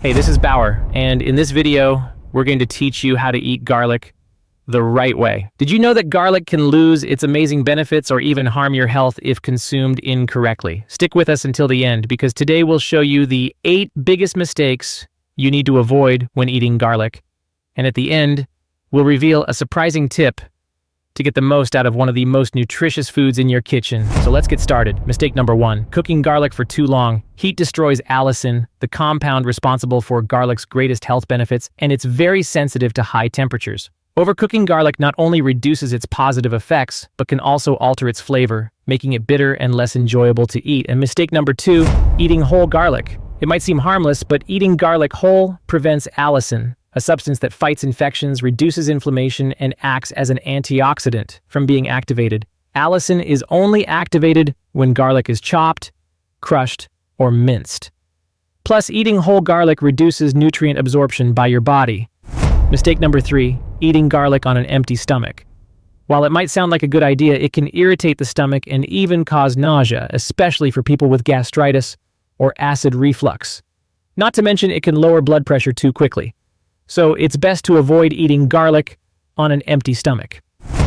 Hey, this is Bauer, and in this video, we're going to teach you how to eat garlic the right way. Did you know that garlic can lose its amazing benefits or even harm your health if consumed incorrectly? Stick with us until the end, because today we'll show you the 8 biggest mistakes you need to avoid when eating garlic. And at the end, we'll reveal a surprising tip to get the most out of one of the most nutritious foods in your kitchen. So let's get started. Mistake number 1, cooking garlic for too long. Heat destroys allicin, the compound responsible for garlic's greatest health benefits, and it's very sensitive to high temperatures. Overcooking garlic not only reduces its positive effects, but can also alter its flavor, making it bitter and less enjoyable to eat. And mistake number 2, eating whole garlic. It might seem harmless, but eating garlic whole prevents allicin, a substance that fights infections, reduces inflammation, and acts as an antioxidant, from being activated. Allicin is only activated when garlic is chopped, crushed, or minced. Plus, eating whole garlic reduces nutrient absorption by your body. Mistake number 3, eating garlic on an empty stomach. While it might sound like a good idea, it can irritate the stomach and even cause nausea, especially for people with gastritis or acid reflux. Not to mention, it can lower blood pressure too quickly. So it's best to avoid eating garlic on an empty stomach.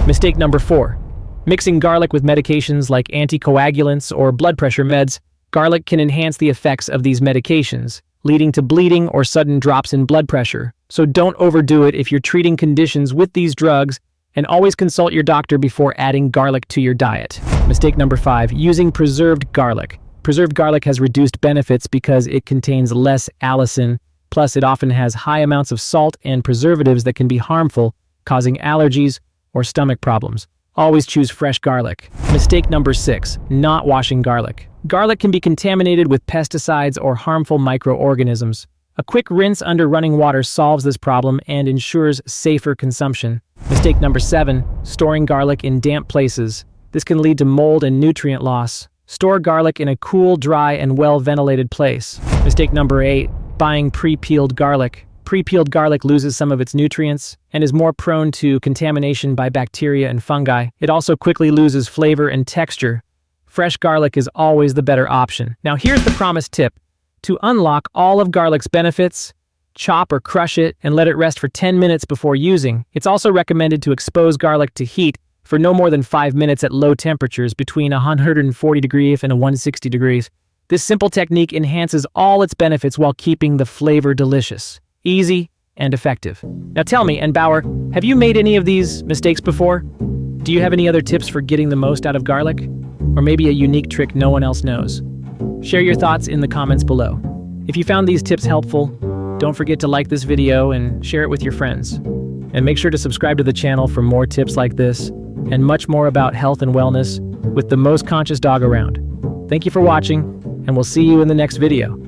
Mistake number 4, mixing garlic with medications like anticoagulants or blood pressure meds. Garlic can enhance the effects of these medications, leading to bleeding or sudden drops in blood pressure. So don't overdo it if you're treating conditions with these drugs, and always consult your doctor before adding garlic to your diet. Mistake number 5, using preserved garlic. Preserved garlic has reduced benefits because it contains less allicin. Plus, it often has high amounts of salt and preservatives that can be harmful, causing allergies or stomach problems. Always choose fresh garlic. Mistake number 6, not washing garlic. Garlic can be contaminated with pesticides or harmful microorganisms. A quick rinse under running water solves this problem and ensures safer consumption. Mistake number 7, storing garlic in damp places. This can lead to mold and nutrient loss. Store garlic in a cool, dry, and well-ventilated place. Mistake number 8, buying pre-peeled garlic. Pre-peeled garlic loses some of its nutrients and is more prone to contamination by bacteria and fungi. It also quickly loses flavor and texture. Fresh garlic is always the better option. Now here's the promised tip. To unlock all of garlic's benefits, chop or crush it and let it rest for 10 minutes before using. It's also recommended to expose garlic to heat for no more than 5 minutes at low temperatures between 140 degrees and 160 degrees. This simple technique enhances all its benefits while keeping the flavor delicious, easy, and effective. Now tell me, and Bauer, have you made any of these mistakes before? Do you have any other tips for getting the most out of garlic? Or maybe a unique trick no one else knows? Share your thoughts in the comments below. If you found these tips helpful, don't forget to like this video and share it with your friends. And make sure to subscribe to the channel for more tips like this and much more about health and wellness with the most conscious dog around. Thank you for watching, and we'll see you in the next video.